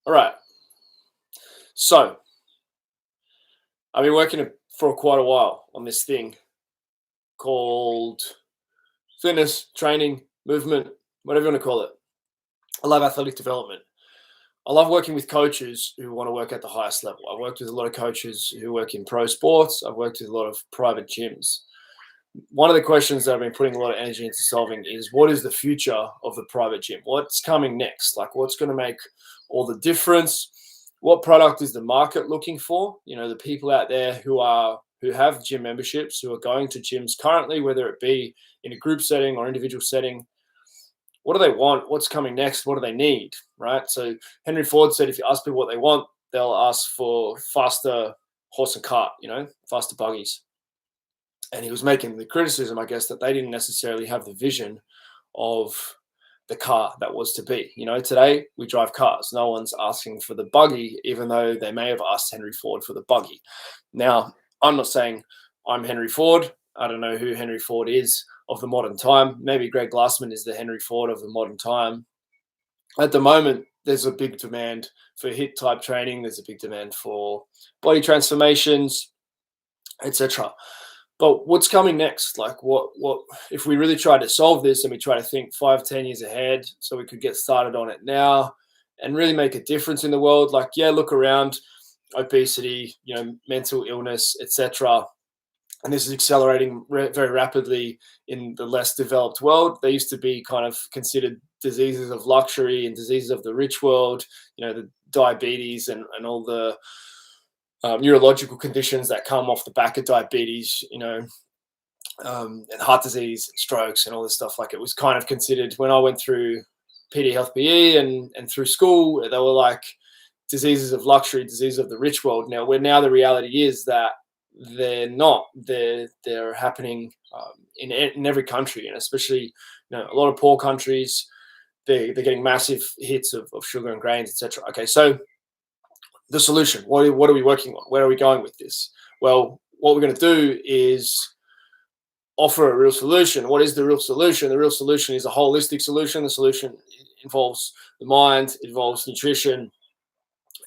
All right. So I've been working for quite a while on this thing called fitness, training, movement, whatever you want to call it. I love athletic development. I love working with coaches who want to work at the highest level. I've worked with a lot of coaches who work in pro sports. I've worked with a lot of private gyms. One of the questions that I've been putting a lot of energy into solving is what is the future of the private gym? What's coming next? Like what's going to make all the difference? What product is the market looking for? You know, the people out there who have gym memberships, who are going to gyms currently, whether it be in a group setting or individual setting, what do they want? What's coming next? What do they need? Right. So Henry Ford said if you ask people what they want, they'll ask for faster horse and cart, faster buggies. And he was making the criticism, I guess, that they didn't necessarily have the vision of the car that was to be. Today we drive cars. No one's asking for the buggy, even though they may have asked Henry Ford for the buggy. Now, I'm not saying I'm Henry Ford. I don't know who Henry Ford is of the modern time. Maybe Greg Glassman is the Henry Ford of the modern time. At the moment, there's a big demand for HIIT type training. There's a big demand for body transformations, etc. But what's coming next? Like what if we really try to solve this and we try to think 5-10 years ahead so we could get started on it now and really make a difference in the world? Like, yeah, look around, obesity, mental illness, etc. And this is accelerating very rapidly in the less developed world. They used to be kind of considered diseases of luxury and diseases of the rich world, the diabetes and all the neurological conditions that come off the back of diabetes, and heart disease, and strokes, and all this stuff. Like it was kind of considered when I went through PD Health PE and through school, they were like diseases of luxury, diseases of the rich world. Now the reality is that they're not. They're happening in every country, and especially a lot of poor countries. They're getting massive hits of sugar and grains, etc. Okay, so the solution. What are we working on? Where are we going with this? Well, what we're going to do is offer a real solution. What is the real solution? The real solution is a holistic solution. The solution involves the mind, it involves nutrition,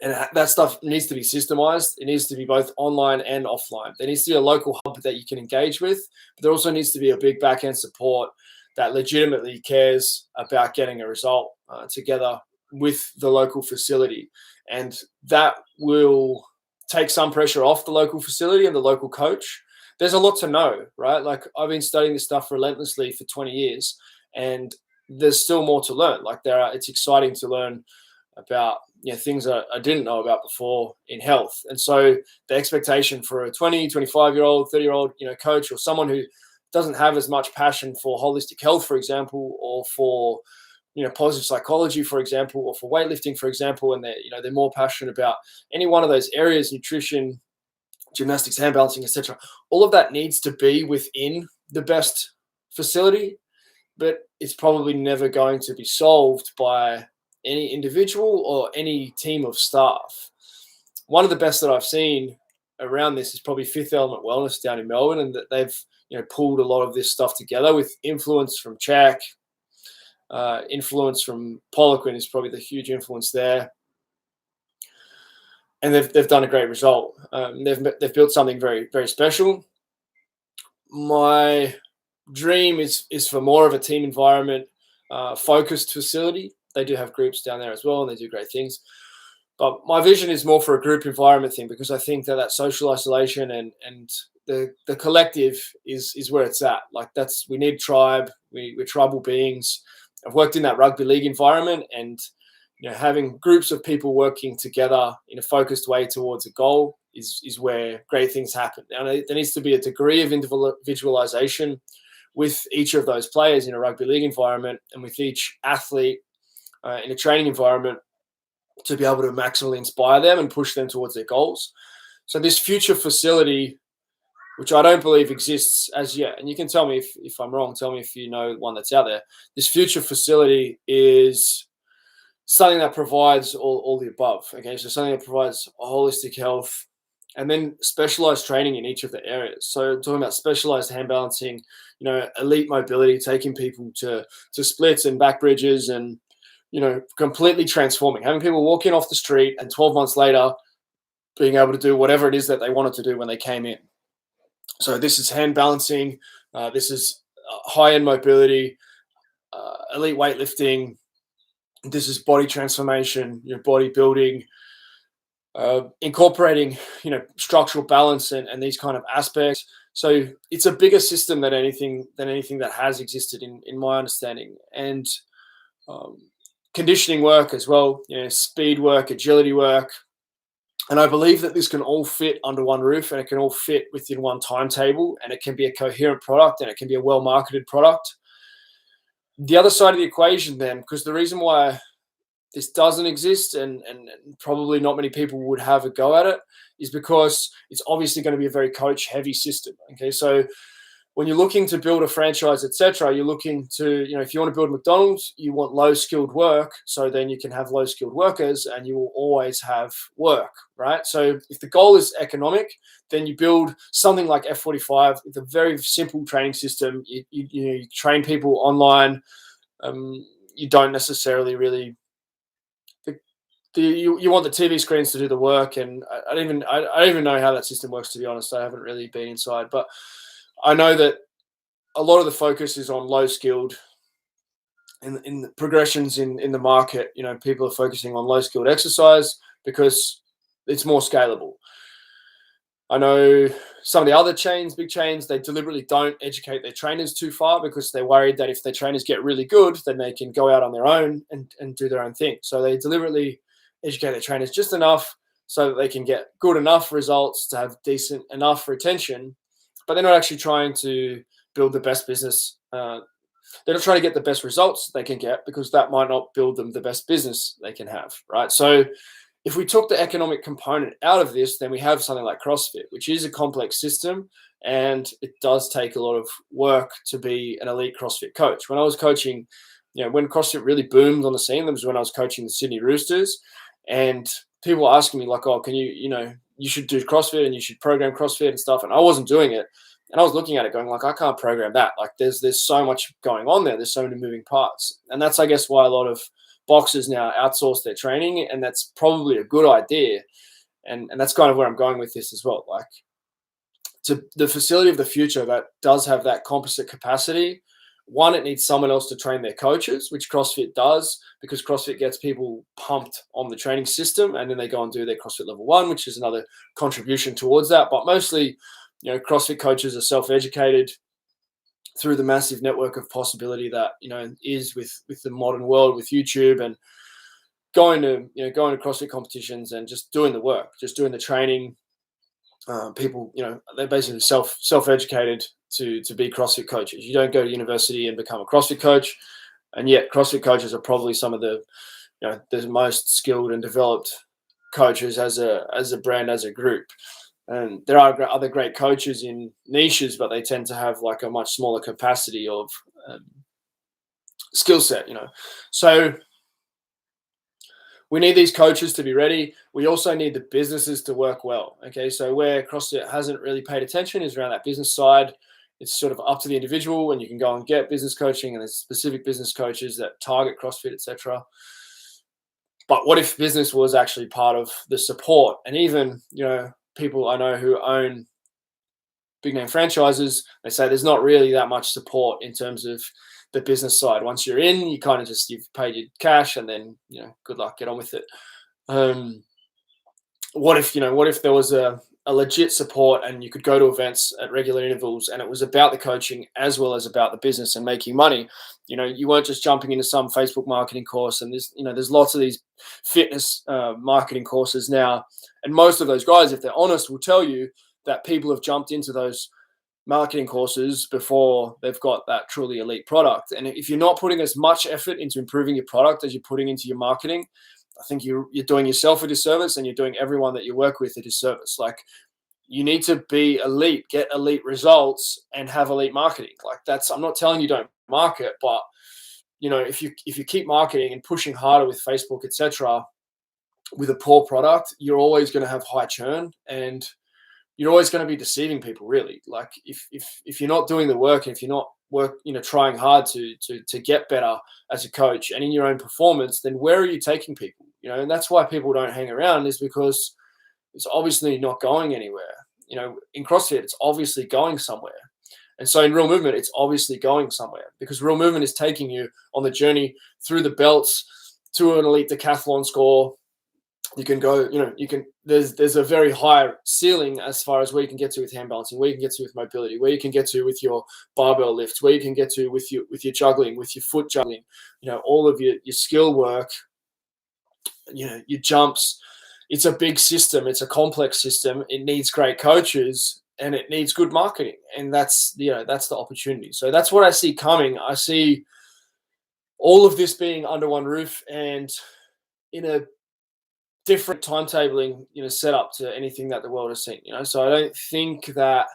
and that stuff needs to be systemized. It needs to be both online and offline. There needs to be a local hub that you can engage with, but there also needs to be a big back-end support that legitimately cares about getting a result together with the local facility. And that will take some pressure off the local facility and the local coach. There's a lot to know, right? Like I've been studying this stuff relentlessly for 20 years and there's still more to learn. Like it's exciting to learn about things that I didn't know about before in health. And so the expectation for a 20, 25-year-old, 30-year-old, coach or someone who doesn't have as much passion for holistic health, for example, or for positive psychology, for example, or for weightlifting, for example, and they're more passionate about any one of those areas, nutrition, gymnastics, hand balancing, etc. All of that needs to be within the best facility, but it's probably never going to be solved by any individual or any team of staff. One of the best that I've seen around this is probably Fifth Element Wellness down in Melbourne, and that they've pulled a lot of this stuff together with influence from Jack. Influence from Poliquin is probably the huge influence there, and they've done a great result. They've built something very, very special. My dream is for more of a team environment focused facility. They do have groups down there as well, and they do great things. But my vision is more for a group environment thing, because I think that social isolation and the collective is where it's at. Like we need tribe. We're tribal beings. I've worked in that rugby league environment, and having groups of people working together in a focused way towards a goal is where great things happen. Now, there needs to be a degree of individualization with each of those players in a rugby league environment, and with each athlete in a training environment, to be able to maximally inspire them and push them towards their goals. So this future facility, which I don't believe exists as yet, and you can tell me if I'm wrong, tell me if you know one that's out there. This future facility is something that provides all the above. Okay, so something that provides holistic health and then specialized training in each of the areas. So talking about specialized hand balancing, elite mobility, taking people to splits and back bridges and completely transforming, having people walk in off the street and 12 months later being able to do whatever it is that they wanted to do when they came in. So this is hand balancing. This is high-end mobility, elite weightlifting. This is body transformation, body building, incorporating, structural balance and these kind of aspects. So it's a bigger system than anything that has existed in my understanding. And conditioning work as well, speed work, agility work. And I believe that this can all fit under one roof, and it can all fit within one timetable, and it can be a coherent product, and it can be a well-marketed product. The other side of the equation then, because the reason why this doesn't exist and probably not many people would have a go at it, is because it's obviously going to be a very coach-heavy system. Okay, so when you're looking to build a franchise, etc., you're looking to, if you want to build McDonald's, you want low-skilled work, so then you can have low-skilled workers and you will always have work, right? So if the goal is economic, then you build something like F45 with a very simple training system. You train people online. You don't necessarily really... You want the TV screens to do the work, and I don't even know how that system works, to be honest. I haven't really been inside, but I know that a lot of the focus is on low skilled in the progressions in the market. People are focusing on low skilled exercise because it's more scalable. I know some of the other big chains, they deliberately don't educate their trainers too far because they're worried that if their trainers get really good, then they can go out on their own and do their own thing. So they deliberately educate their trainers just enough so that they can get good enough results to have decent enough retention, but they're not actually trying to build the best business. They're not trying to get the best results they can get, because that might not build them the best business they can have, right? So if we took the economic component out of this, then we have something like CrossFit, which is a complex system, and it does take a lot of work to be an elite CrossFit coach. When I was coaching, when CrossFit really boomed on the scene, that was when I was coaching the Sydney Roosters, and people were asking me like, oh, can you should do CrossFit and you should program CrossFit and stuff. And I wasn't doing it. And I was looking at it going like, I can't program that. Like there's so much going on there. There's so many moving parts. And that's, I guess, why a lot of boxers now outsource their training. And that's probably a good idea. And that's kind of where I'm going with this as well. Like, to the facility of the future that does have that composite capacity, one, it needs someone else to train their coaches, which CrossFit does, because CrossFit gets people pumped on the training system, and then they go and do their CrossFit level 1, which is another contribution towards that. But mostly, CrossFit coaches are self-educated through the massive network of possibility that, is with the modern world, with YouTube, and going to CrossFit competitions and just doing the work, just doing the training. People, they're basically self-educated to be CrossFit coaches. You don't go to university and become a CrossFit coach, and yet CrossFit coaches are probably some of the most skilled and developed coaches as a brand, as a group. And there are other great coaches in niches, but they tend to have like a much smaller capacity of skill set. So we need these coaches to be ready. We also need the businesses to work well. Okay, so where CrossFit hasn't really paid attention is around that business side. It's sort of up to the individual, and you can go and get business coaching, and there's specific business coaches that target CrossFit, etc. But what if business was actually part of the support? And even, people I know who own big name franchises, they say there's not really that much support in terms of the business side. Once you're in, you kind of just, you've paid your cash, and then, good luck, get on with it. What if there was a legit support, and you could go to events at regular intervals, and it was about the coaching as well as about the business and making money? You weren't just jumping into some Facebook marketing course, and there's lots of these fitness marketing courses now, and most of those guys, if they're honest, will tell you that people have jumped into those marketing courses before they've got that truly elite product. And if you're not putting as much effort into improving your product as you're putting into your marketing, I think you're doing yourself a disservice, and you're doing everyone that you work with a disservice. Like, you need to be elite, get elite results, and have elite marketing. Like, I'm not telling you don't market, but if you keep marketing and pushing harder with Facebook, etc., with a poor product, you're always going to have high churn, and you're always going to be deceiving people, really. Like if you're not doing the work, and if you're not trying hard to get better as a coach and in your own performance, then where are you taking people? And that's why people don't hang around, is because it's obviously not going anywhere. In CrossFit, it's obviously going somewhere. And so in real movement, it's obviously going somewhere, because real movement is taking you on the journey through the belts to an elite decathlon score. You can go, there's a very high ceiling as far as where you can get to with hand balancing, where you can get to with mobility, where you can get to with your barbell lifts, where you can get to with your juggling, with your foot juggling, all of your skill work, your jumps. It's a big system. It's a complex system. It needs great coaches, and it needs good marketing. And that's the opportunity. So that's what I see coming. I see all of this being under one roof and in a different timetabling, setup to anything that the world has seen. So I don't think that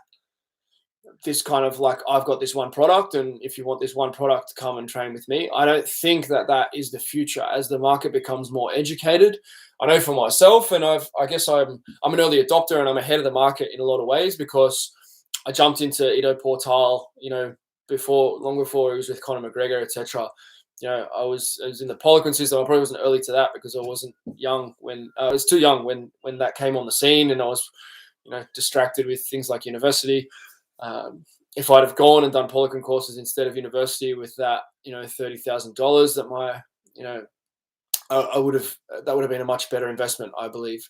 this kind of like, I've got this one product, and if you want this one product, come and train with me. I don't think that is the future as the market becomes more educated. I know for myself, and I guess I'm an early adopter, and I'm ahead of the market in a lot of ways, because I jumped into Ido Portal, long before he was with Conor McGregor, etc. I was in the Poliquin system. I probably wasn't early to that because I wasn't young when I was too young when that came on the scene, and I was, distracted with things like university. If I'd have gone and done Poliquin courses instead of university with that, $30,000 that that would have been a much better investment, I believe.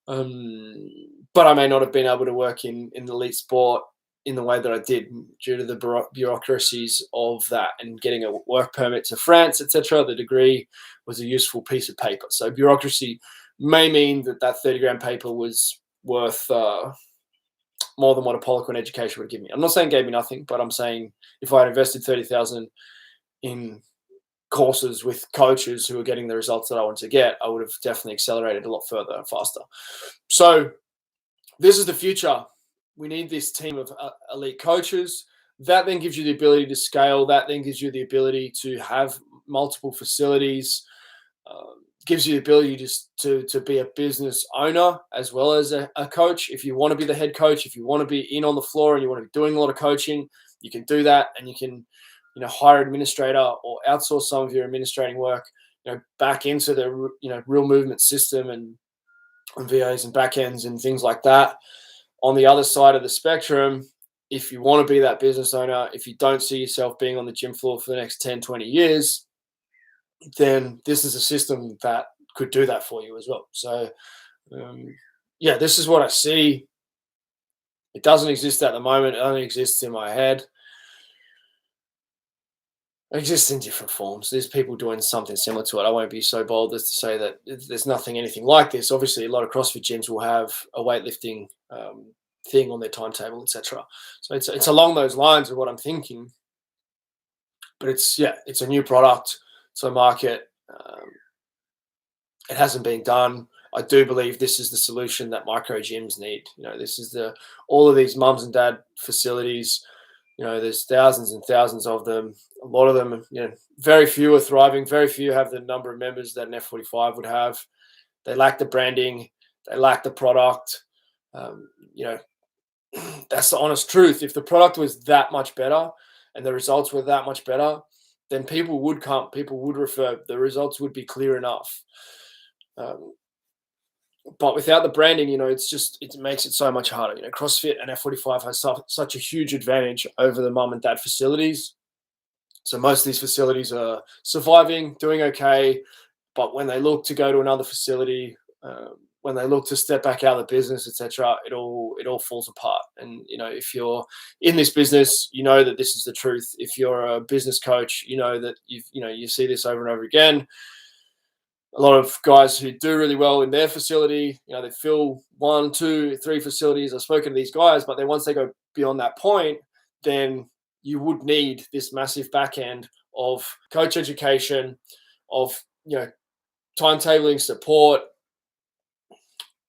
But I may not have been able to work in elite sport in the way that I did due to the bureaucracies of that and getting a work permit to France, etc. The degree was a useful piece of paper. So bureaucracy may mean that 30 grand paper was worth more than what a Poliquin education would give me. I'm not saying it gave me nothing, but I'm saying if I had invested 30,000 in courses with coaches who were getting the results that I wanted to get, I would have definitely accelerated a lot further and faster. So this is the future. We need this team of elite coaches. That then gives you the ability to scale. That then gives you the ability to have multiple facilities. Gives you the ability to be a business owner as well as a coach. If you want to be the head coach, if you want to be in on the floor and you want to be doing a lot of coaching, you can do that, and you can hire an administrator or outsource some of your administrating work back into the real movement system and VAs and backends and things like that. On the other side of the spectrum, if you want to be that business owner, if you don't see yourself being on the gym floor for the next 10, 20 years, then this is a system that could do that for you as well. So, this is what I see. It doesn't exist at the moment. It only exists in my head. It exists in different forms. There's people doing something similar to it. I won't be so bold as to say that there's anything like this. Obviously, a lot of CrossFit gyms will have a weightlifting thing on their timetable, etc. So it's along those lines of what I'm thinking. But it's a new product. It's a market. It hasn't been done. I do believe this is the solution that micro gyms need. This is all of these mums and dad facilities. There's thousands and thousands of them. A lot of them, very few are thriving. Very few have the number of members that an F45 would have. They lack the branding. They lack the product. That's the honest truth. If the product was that much better and the results were that much better, then people would come. People would refer. The results would be clear enough. But without the branding, it makes it so much harder. CrossFit and F45 has such a huge advantage over the mum and dad facilities. So most of these facilities are surviving, doing okay. But when they look to go to another facility, when they look to step back out of the business, etc., it all falls apart. And if you're in this business, that this is the truth. If you're a business coach, that you see this over and over again. A lot of guys who do really well in their facility, they fill 1, 2, 3 facilities. I've spoken to these guys, but then once they go beyond that point, then you would need this massive back end of coach education, of timetabling support,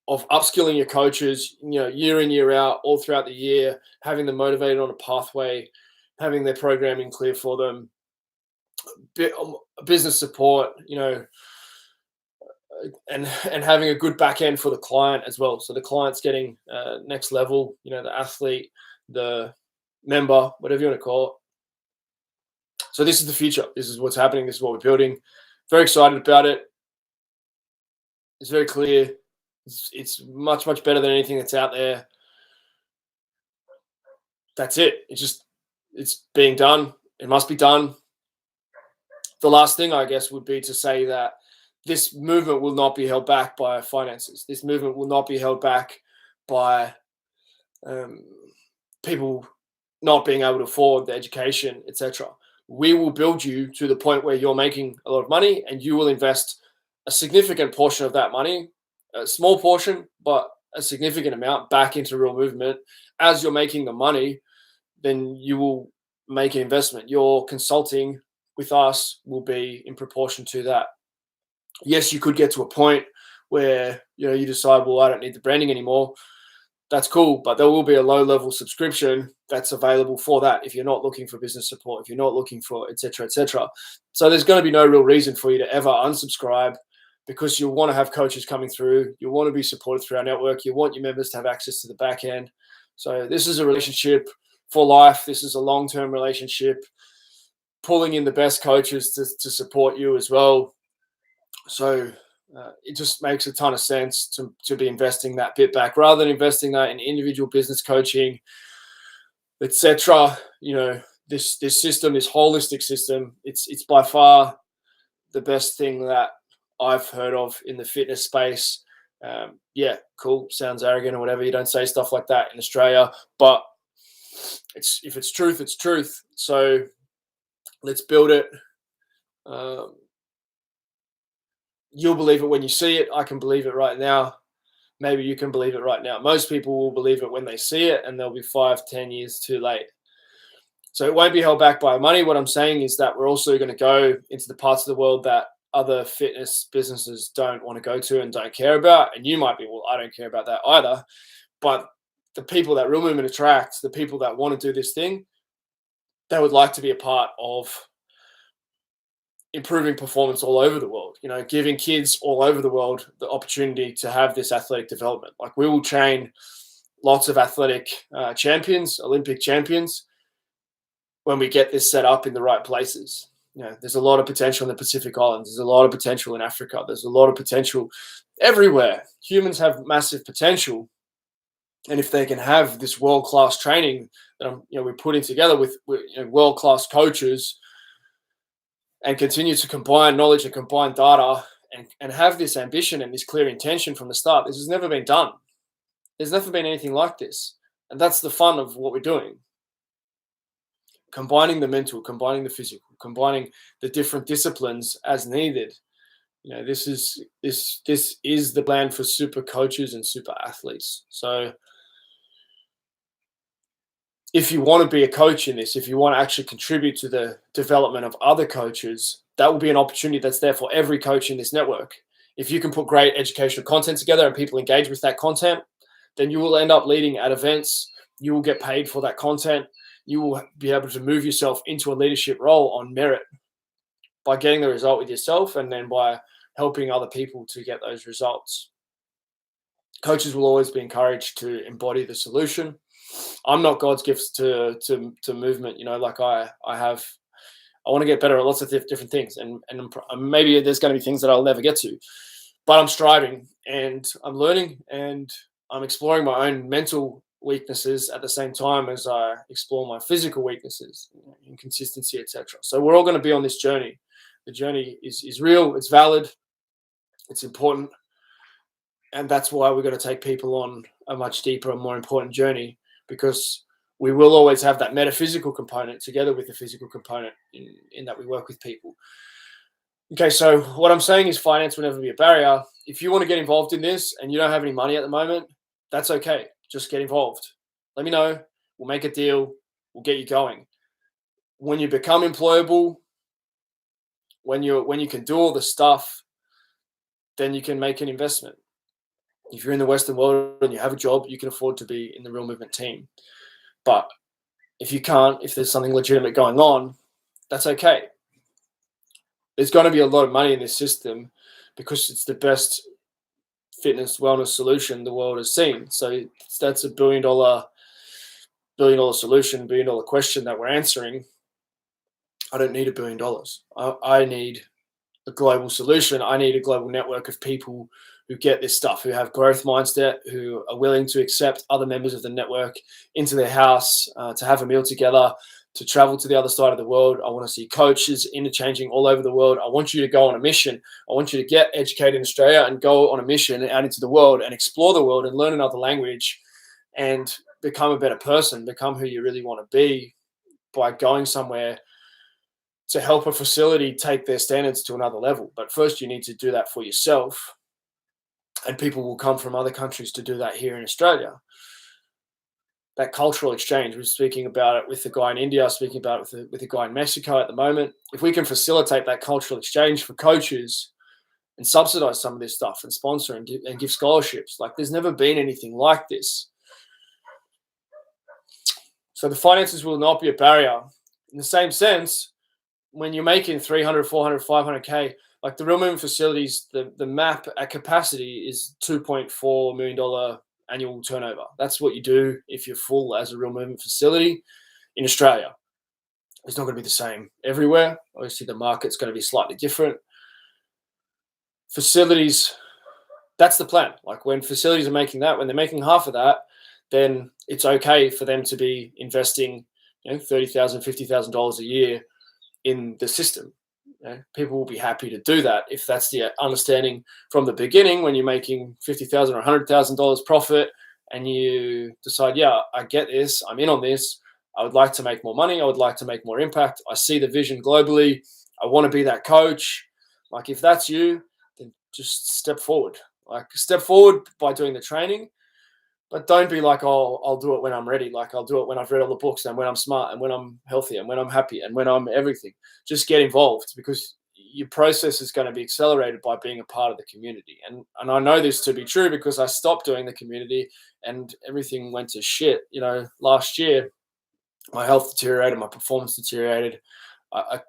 of upskilling your coaches, year in, year out, all throughout the year, having them motivated on a pathway, having their programming clear for them, business support, and having a good back end for the client as well. So the client's getting next level, the athlete, the member, whatever you want to call it. So this is the future. This is what's happening. This is what we're building. Very excited about it. It's very clear. It's much, much better than anything that's out there. That's it. It's being done. It must be done. The last thing, I guess, would be to say that this movement will not be held back by finances. This movement will not be held back by people not being able to afford the education, etc. We will build you to the point where you're making a lot of money, and you will invest a significant portion of that money, a small portion, but a significant amount back into real movement. As you're making the money, then you will make an investment. Your consulting with us will be in proportion to that. Yes, you could get to a point where you decide, well, I don't need the branding anymore. That's cool, but there will be a low-level subscription that's available for that if you're not looking for business support, if you're not looking for et cetera, et cetera. So there's going to be no real reason for you to ever unsubscribe, because you'll want to have coaches coming through. You'll want to be supported through our network. You want your members to have access to the back end. So this is a relationship for life. This is a long-term relationship, pulling in the best coaches to support you as well. So it just makes a ton of sense to be investing that bit back rather than investing that in individual business coaching, etc. This system, this holistic system, it's by far the best thing that I've heard of in the fitness space. Yeah, cool. Sounds arrogant or whatever. You don't say stuff like that in Australia, but if it's truth, it's truth. So let's build it. You'll believe it when you see it. I can believe it right now. Maybe you can believe it right now. Most people will believe it when they see it, and they'll be 5-10 years too late. So it won't be held back by money. What I'm saying is that we're also going to go into the parts of the world that other fitness businesses don't want to go to and don't care about. And you might be, well, I don't care about that either. But the people that Real Movement attracts, the people that want to do this thing, they would like to be a part of improving performance all over the world, giving kids all over the world the opportunity to have this athletic development. Like, we will train lots of athletic champions, Olympic champions, when we get this set up in the right places. There's a lot of potential in the Pacific Islands. There's a lot of potential in Africa. There's a lot of potential everywhere. Humans have massive potential. And if they can have this world-class training that we're putting together with world-class coaches, and continue to combine knowledge and combine data and have this ambition and this clear intention from the start. This has never been done. There's never been anything like this. And that's the fun of what we're doing. Combining the mental, combining the physical, combining the different disciplines as needed. This is the plan for super coaches and super athletes. So if you want to be a coach in this, if you want to actually contribute to the development of other coaches, that will be an opportunity that's there for every coach in this network. If you can put great educational content together and people engage with that content, then you will end up leading at events. You will get paid for that content. You will be able to move yourself into a leadership role on merit by getting the result with yourself, and then by helping other people to get those results. Coaches will always be encouraged to embody the solution. I'm not God's gifts to movement. I want to get better at lots of different things, and maybe there's going to be things that I'll never get to, but I'm striving and I'm learning and I'm exploring my own mental weaknesses at the same time as I explore my physical weaknesses, inconsistency, etc. So we're all going to be on this journey. The journey is real, it's valid, it's important, and that's why we're going to take people on a much deeper and more important journey, because we will always have that metaphysical component together with the physical component in that we work with people. Okay, so what I'm saying is finance will never be a barrier. If you want to get involved in this and you don't have any money at the moment, that's okay. Just get involved. Let me know. We'll make a deal. We'll get you going. When you become employable, when you can do all the stuff, then you can make an investment. If you're in the Western world and you have a job, you can afford to be in the Real Movement team. But if you can't, if there's something legitimate going on, that's okay. There's going to be a lot of money in this system because it's the best fitness wellness solution the world has seen. So that's a billion dollar solution, billion dollar question that we're answering. I don't need $1 billion. I need a global solution. I need a global network of people who get this stuff, who have growth mindset, who are willing to accept other members of the network into their house, to have a meal together, to travel to the other side of the world. I want to see coaches interchanging all over the world. I want you to go on a mission. I want you to get educated in Australia and go on a mission out into the world and explore the world and learn another language and become a better person, become who you really want to be by going somewhere to help a facility take their standards to another level. But first, you need to do that for yourself. And people will come from other countries to do that here in Australia. That cultural exchange, we're speaking about it with the guy in India, speaking about it with the guy in Mexico at the moment. If we can facilitate that cultural exchange for coaches and subsidize some of this stuff and sponsor and give scholarships, like there's never been anything like this. So the finances will not be a barrier. In the same sense, when you're making 300, 400, 500K, like the real movement facilities, the map at capacity is $2.4 million annual turnover. That's what you do if you're full as a real movement facility in Australia. It's not going to be the same everywhere. Obviously, the market's going to be slightly different. Facilities, that's the plan. Like when facilities are making that, when they're making half of that, then it's okay for them to be investing, $30,000, $50,000 a year in the system. People will be happy to do that if that's the understanding from the beginning. When you're making $50,000 or $100,000 profit and you decide, yeah, I get this, I'm in on this, I would like to make more money, I would like to make more impact, I see the vision globally, I want to be that coach. Like if that's you, then just step forward. Like step forward by doing the training, but don't be like, oh, I'll do it when I'm ready. Like I'll do it when I've read all the books and when I'm smart and when I'm healthy and when I'm happy and when I'm everything. Just get involved because your process is going to be accelerated by being a part of the community. And I know this to be true because I stopped doing the community and everything went to shit. Last year, my health deteriorated, my performance deteriorated. I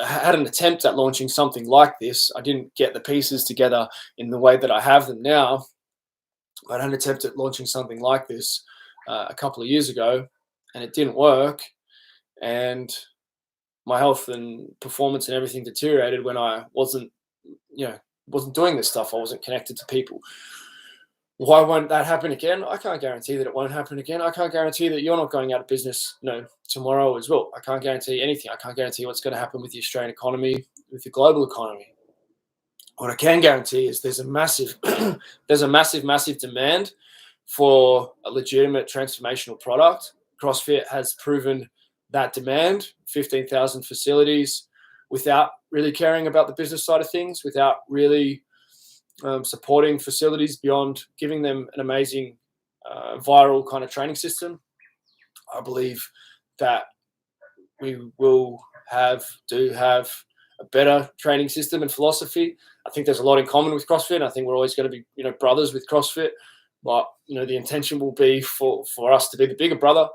had an attempt at launching something like this. I didn't get the pieces together in the way that I have them now. I had an attempt at launching something like this a couple of years ago, and it didn't work. And my health and performance and everything deteriorated when I wasn't doing this stuff. I wasn't connected to people. Why won't that happen again? I can't guarantee that it won't happen again. I can't guarantee that you're not going out of business, tomorrow as well. I can't guarantee anything. I can't guarantee what's going to happen with the Australian economy, with the global economy. What I can guarantee is there's a massive demand for a legitimate transformational product. CrossFit has proven that demand, 15,000 facilities, without really caring about the business side of things, without really supporting facilities beyond giving them an amazing viral kind of training system. I believe that we will do have a better training system and philosophy. I think there's a lot in common with CrossFit. I think we're always going to be, brothers with CrossFit, but the intention will be for us to be the bigger brother.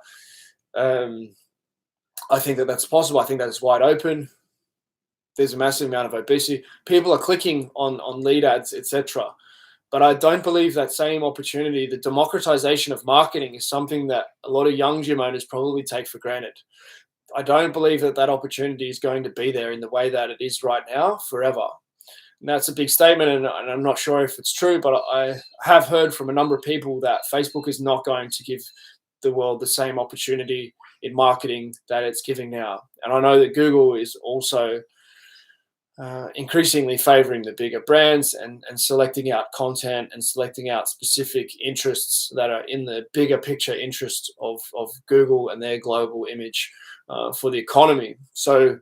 I think that's possible. I think that is wide open. There's a massive amount of obesity. People are clicking on lead ads, etc. But I don't believe that same opportunity, the democratization of marketing, is something that a lot of young gym owners probably take for granted. I don't believe that opportunity is going to be there in the way that it is right now forever. And that's a big statement, and I'm not sure if it's true, but I have heard from a number of people that Facebook is not going to give the world the same opportunity in marketing that it's giving now. And I know that Google is also increasingly favoring the bigger brands and selecting out content and selecting out specific interests that are in the bigger picture interest of Google and their global image for the economy. So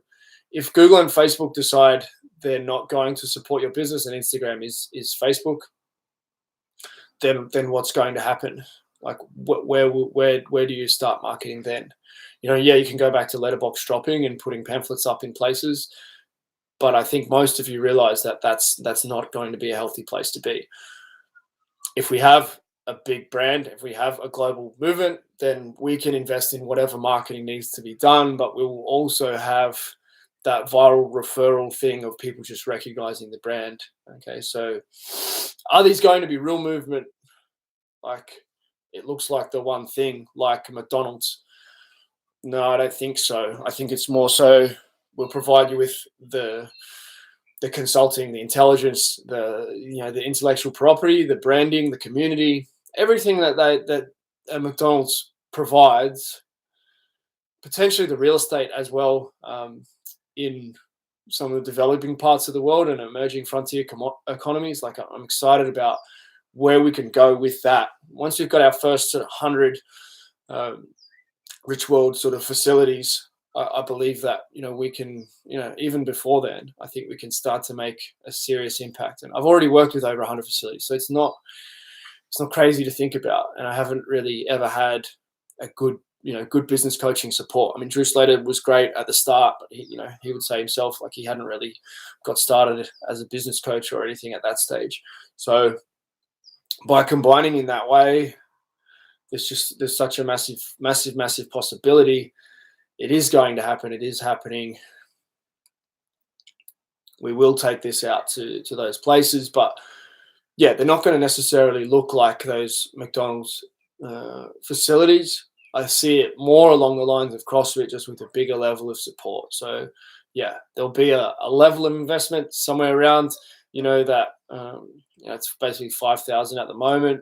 if Google and Facebook decide they're not going to support your business and Instagram is Facebook, then what's going to happen? Like where do you start marketing then? You can go back to letterbox dropping and putting pamphlets up in places. But I think most of you realize that that's not going to be a healthy place to be. If we have a big brand, if we have a global movement, then we can invest in whatever marketing needs to be done, but we will also have that viral referral thing of people just recognizing the brand. Okay, so are these going to be real movement? Like it looks like the one thing, like McDonald's. No, I don't think so. I think it's more so we'll provide you with the consulting, the intelligence, the intellectual property, the branding, the community, everything that McDonald's provides. Potentially the real estate as well, in some of the developing parts of the world and emerging frontier economies. Like I'm excited about where we can go with that. Once we've got our first sort of 100 rich world sort of facilities, I believe that, we can, even before then, I think we can start to make a serious impact. And I've already worked with over 100 facilities, so it's not crazy to think about. And I haven't really ever had a good business coaching support. I mean, Drew Slater was great at the start, but he would say himself, like, he hadn't really got started as a business coach or anything at that stage. So by combining in that way, there's such a massive possibility. It is going to happen. It is happening. We will take this out to those places, but yeah, they're not going to necessarily look like those McDonald's facilities. I see it more along the lines of CrossFit, just with a bigger level of support. So yeah, there'll be a level of investment somewhere around, that it's basically 5,000 at the moment,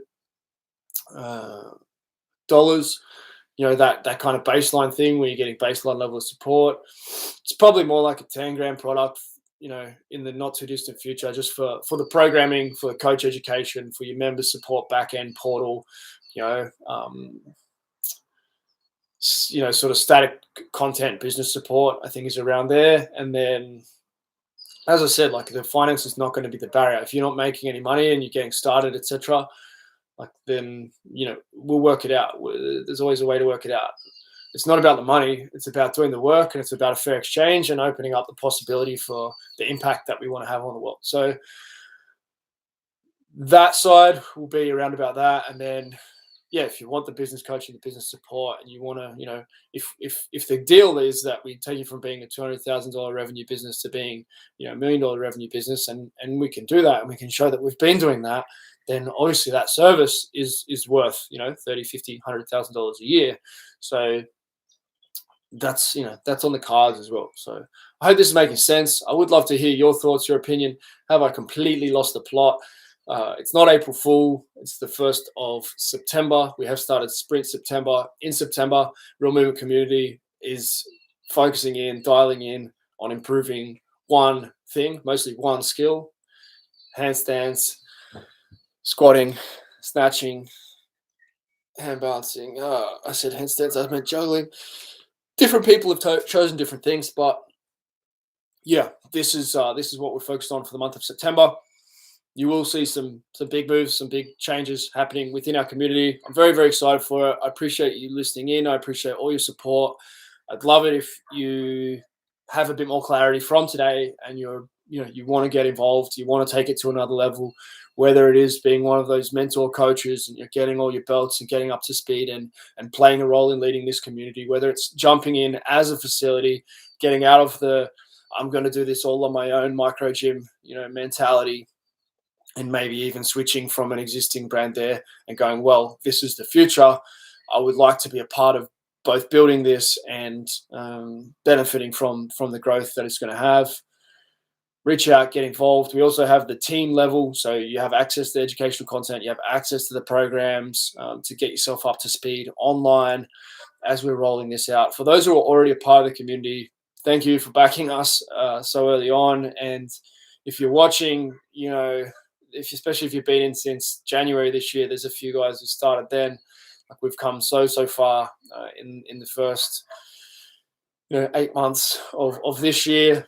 dollars. That kind of baseline thing where you're getting baseline level of support. It's probably more like a 10 grand product, in the not too distant future, just for the programming, for the coach education, for your members support, back end portal, sort of static content business support, I think, is around there. And then, as I said, like, the finance is not going to be the barrier. If you're not making any money and you're getting started, etc., like, then, we'll work it out. There's always a way to work it out. It's not about the money. It's about doing the work, and it's about a fair exchange and opening up the possibility for the impact that we want to have on the world. So that side will be around about that. And then, yeah, if you want the business coaching, the business support, and you want to, if the deal is that we take you from being a $200,000 revenue business to being, $1 million revenue business, and we can do that, and we can show that we've been doing that, then obviously that service is worth, $30,000, $50,000, $100,000 a year. So that's on the cards as well. So I hope this is making sense. I would love to hear your thoughts, your opinion. Have I completely lost the plot? It's not April Fool. It's the 1st of September. We have started Sprint September. In September, Real Movement Community is focusing in, dialing in on improving one thing, mostly one skill: handstands, squatting, snatching, hand balancing. I said handstands, I meant juggling. Different people have chosen different things, but yeah, this is what we're focused on for the month of September. You will see some big moves, some big changes happening within our community. I'm very, very excited for it. I appreciate you listening in. I appreciate all your support. I'd love it if you have a bit more clarity from today, and you want to get involved. You want to take it to another level, whether it is being one of those mentor coaches and you're getting all your belts and getting up to speed and playing a role in leading this community, whether it's jumping in as a facility, getting out of the I'm going to do this all on my own micro gym, mentality, and maybe even switching from an existing brand there and going, well, this is the future. I would like to be a part of both building this and benefiting from the growth that it's going to have. Reach out, get involved. We also have the team level. So you have access to educational content. You have access to the programs to get yourself up to speed online as we're rolling this out. For those who are already a part of the community, thank you for backing us so early on. And if you're watching, especially if you've been in since January this year, there's a few guys who started then. Like, we've come so far in the first 8 months of this year.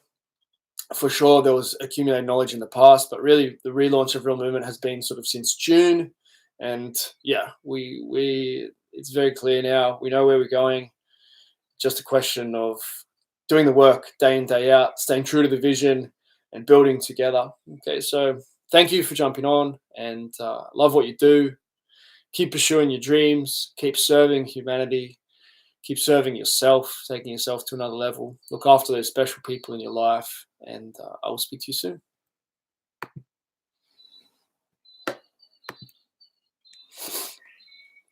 For sure, there was accumulated knowledge in the past, but really the relaunch of Real Movement has been sort of since June. And yeah, it's very clear now. We know where we're going. Just a question of doing the work day in, day out, staying true to the vision and building together. Okay, so thank you for jumping on, and love what you do. Keep pursuing your dreams. Keep serving humanity. keep serving yourself, taking yourself to another level. Look after those special people in your life, and I will speak to you soon.